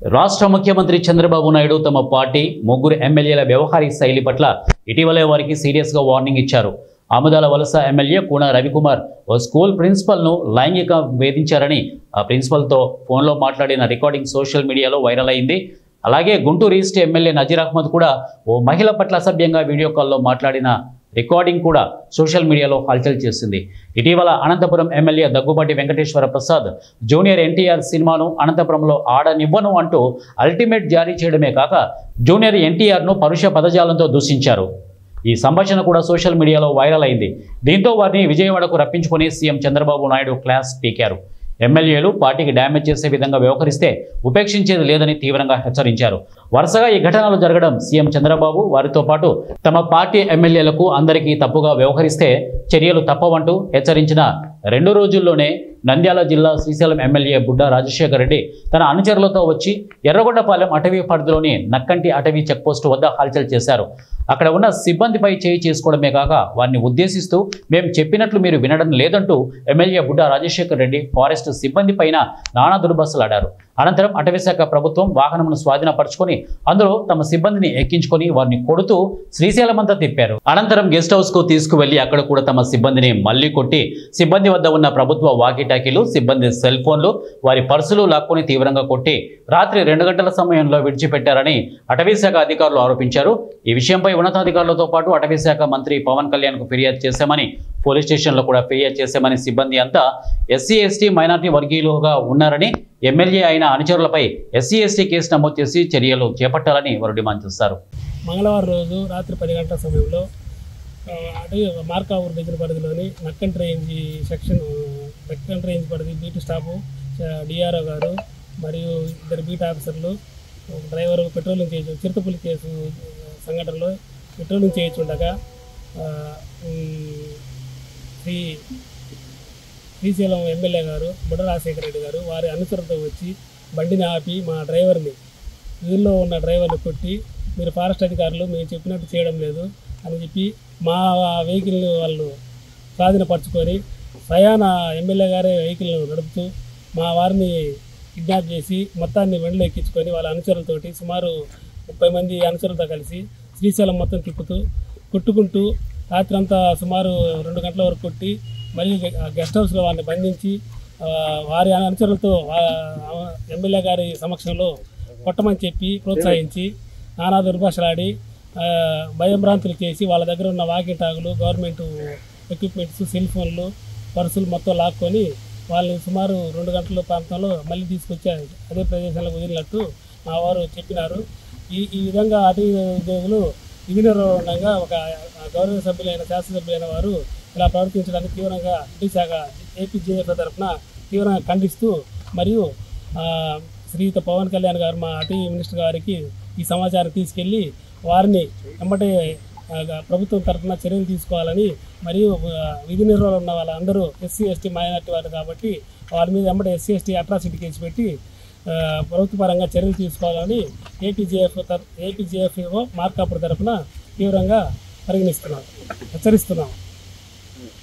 రాష్ట్ర ముఖ్యమంత్రి చంద్రబాబు నాయుడు తమ పార్టీ ముగ్గురు ఎమ్మెల్యేల వ్యవహార శైలి పట్ల ఇటీవలే వారికి సీరియస్గా వార్నింగ్ ఇచ్చారు. ఆముదాల వలస ఎమ్మెల్యే కూన రవికుమార్ ఓ స్కూల్ ప్రిన్సిపల్ను లైంగిక వేధించారని ఆ ప్రిన్సిపల్తో ఫోన్లో మాట్లాడిన రికార్డింగ్ సోషల్ మీడియాలో వైరల్ అయింది. అలాగే గుంటూరు ఈస్ట్ ఎమ్మెల్యే నజీర్ అహ్మద్ కూడా ఓ మహిళ పట్ల అసభ్యంగా వీడియో కాల్లో మాట్లాడిన రికార్డింగ్ కూడా సోషల్ మీడియాలో హల్చల్ చేసింది. ఇటీవల అనంతపురం ఎమ్మెల్యే దగ్గుబాటి వెంకటేశ్వర ప్రసాద్ జూనియర్ ఎన్టీఆర్ సినిమాను అనంతపురంలో ఆడనివ్వను అంటూ అల్టిమేట్ జారీ చేయడమే కాక జూనియర్ ఎన్టీఆర్ను పరుష పదజాలంతో దూషించారు. ఈ సంభాషణ కూడా సోషల్ మీడియాలో వైరల్ అయింది. దీంతో వారిని విజయవాడకు రప్పించుకుని సీఎం చంద్రబాబు నాయుడు క్లాస్ పీకారు. ఎమ్మెల్యేలు పార్టీకి డ్యామేజ్ చేసే విధంగా వ్యవహరిస్తే ఉపేక్షించేది లేదని తీవ్రంగా హెచ్చరించారు. వరుసగా ఈ ఘటనలు జరగడం సీఎం చంద్రబాబు వారితో పాటు తమ పార్టీ ఎమ్మెల్యేలకు అందరికీ తప్పుగా వ్యవహరిస్తే చర్యలు తప్పవంటూ హెచ్చరించిన 2 రోజుల్లోనే నంద్యాల జిల్లా శ్రీశైలం ఎమ్మెల్యే బుడ్డా రాజశేఖర్ రెడ్డి తన అనుచరులతో వచ్చి ఎర్రగొండపాలెం అటవీ పరిధిలోని నక్కంటి అటవీ చెక్పోస్టు వద్ద హల్చల్ చేశారు. అక్కడ ఉన్న సిబ్బందిపై చేయి చేసుకోవడమే కాక వారిని ఉద్దేశిస్తూ మేము చెప్పినట్లు మీరు వినడం లేదంటూ ఎమ్మెల్యే బుడ్డా రాజశేఖర్ రెడ్డి ఫారెస్ట్ సిబ్బంది పైన నానా దుర్భాషలాడారు. అనంతరం అటవీశాఖ ప్రభుత్వం వాహనమును స్వాధీనపరుచుకొని అందులో తమ సిబ్బందిని ఎక్కించుకొని వారిని కొడుతూ శ్రీశైలమంతా తిప్పారు. అనంతరం గెస్ట్ హౌస్ కు తీసుకువెళ్లి అక్కడ కూడా తమ సిబ్బందిని మళ్లీ కొట్టి సిబ్బంది వద్ద ఉన్న ప్రభుత్వ వాకీటాకీలు, సిబ్బంది సెల్ ఫోన్లు, వారి పర్సులు లాక్కొని తీవ్రంగా కొట్టి రాత్రి 2 గంటల సమయంలో విడిచిపెట్టారని అటవీశాఖ అధికారులు ఆరోపించారు. ఈ విషయంపై ఉన్నతాధికారులతో పాటు అటవీశాఖ మంత్రి పవన్ కళ్యాణ్కు ఫిర్యాదు చేశామని, పోలీస్ స్టేషన్లో కూడా ఫిర్యాదు చేశామని, సిబ్బంది అంతా ఎస్సీ ఎస్టీ మైనార్టీ వర్గీయులుగా ఉన్నారని, ఎమ్మెల్యే అయిన అనుచరులపై ఎస్సీ ఎస్టీ కేసు నమోదు చేసి చర్యలు చేపట్టాలని వారు డిమాండ్ చేస్తారు. మంగళవారం రోజు రాత్రి 10 గంటల సమయంలో మార్కావూరు దగ్గర పరిధిలోని నక్కన్ రేంజ్ పరిధి బీటు స్టాఫ్ డిఆర్ఓ గారు మరియు 2 బీట్ ఆఫీసర్లు డ్రైవర్ పెట్రోలింగ్ చేయొచ్చు చిరుతపులి కేసు సంఘటనలో పెట్రోలింగ్ చేయొచ్చుండగా శ్రీశైలం ఎమ్మెల్యే గారు బుడ్డ రాజశేఖర రెడ్డి గారు వారి అనుచరులతో వచ్చి బండిని ఆపి మా డ్రైవర్ని వీధిలో ఉన్న డ్రైవర్ని కొట్టి మీరు ఫారెస్ట్ అధికారులు మేము చెప్పినట్టు చేయడం లేదు అని చెప్పి మా వెహికల్ని వాళ్ళు స్వాధీనపరచుకొని స్వయాన ఎమ్మెల్యే గారే వెహికల్ను నడుపుతూ మా వారిని కిడ్నాప్ చేసి మొత్తాన్ని వెంటలో ఎక్కించుకొని వాళ్ళ అనుచరులతోటి సుమారు 30 మంది అనుచరులతో కలిసి శ్రీశైలం మొత్తం తిప్పుతూ కొట్టుకుంటూ రాత్రంతా సుమారు 2 గంటల వరకు కొట్టి మళ్ళీ గెస్ట్ హౌస్లో వారిని బంధించి వారి అనుచరులతో ఎమ్మెల్యే గారి సమక్షంలో కొట్టమని చెప్పి ప్రోత్సహించి నానా దుర్భాషలాడి భయభ్రాంతులు చేసి వాళ్ళ దగ్గర ఉన్న వాకీటాకులు, గవర్నమెంట్ ఎక్విప్మెంట్స్, సెల్ ఫోన్లు, పర్సులు మొత్తం లాక్కొని వాళ్ళని సుమారు 2 గంటల ప్రాంతంలో మళ్ళీ తీసుకొచ్చి అదే ప్రదేశంలో వదిలినట్టు మా వారు చెప్పినారు. ఈ విధంగా అటవీ ఉద్యోగులు విధి నిర్వహణగా ఒక గౌరవ సభ్యులైన శాసనసభ్యులైన వారు ఇలా ప్రవర్తించడానికి తీవ్రంగా అటవీశాఖ ఏపీజేఎఫ్ తరఫున తీవ్రంగా ఖండిస్తూ మరియు శ్రీయుత పవన్ కళ్యాణ్ గారు మా అటవీ మినిస్టర్ గారికి ఈ సమాచారం తీసుకెళ్ళి వారిని వెంబడే ప్రభుత్వం తరఫున చర్యలు తీసుకోవాలని మరియు విధి నిర్వహణ ఉన్న వాళ్ళందరూ ఎస్సీ ఎస్టీ మైనార్టీ వారు కాబట్టి వారి మీద వెంబడే ఎస్సీ ఎస్టీ అట్రాసిటీ కేసు పెట్టి ప్రభుత్వ పరంగా చర్యలు తీసుకోవాలని ఏపీజేఎఫ్ మార్కాపూర్ తరఫున తీవ్రంగా హెచ్చరిస్తున్నాం.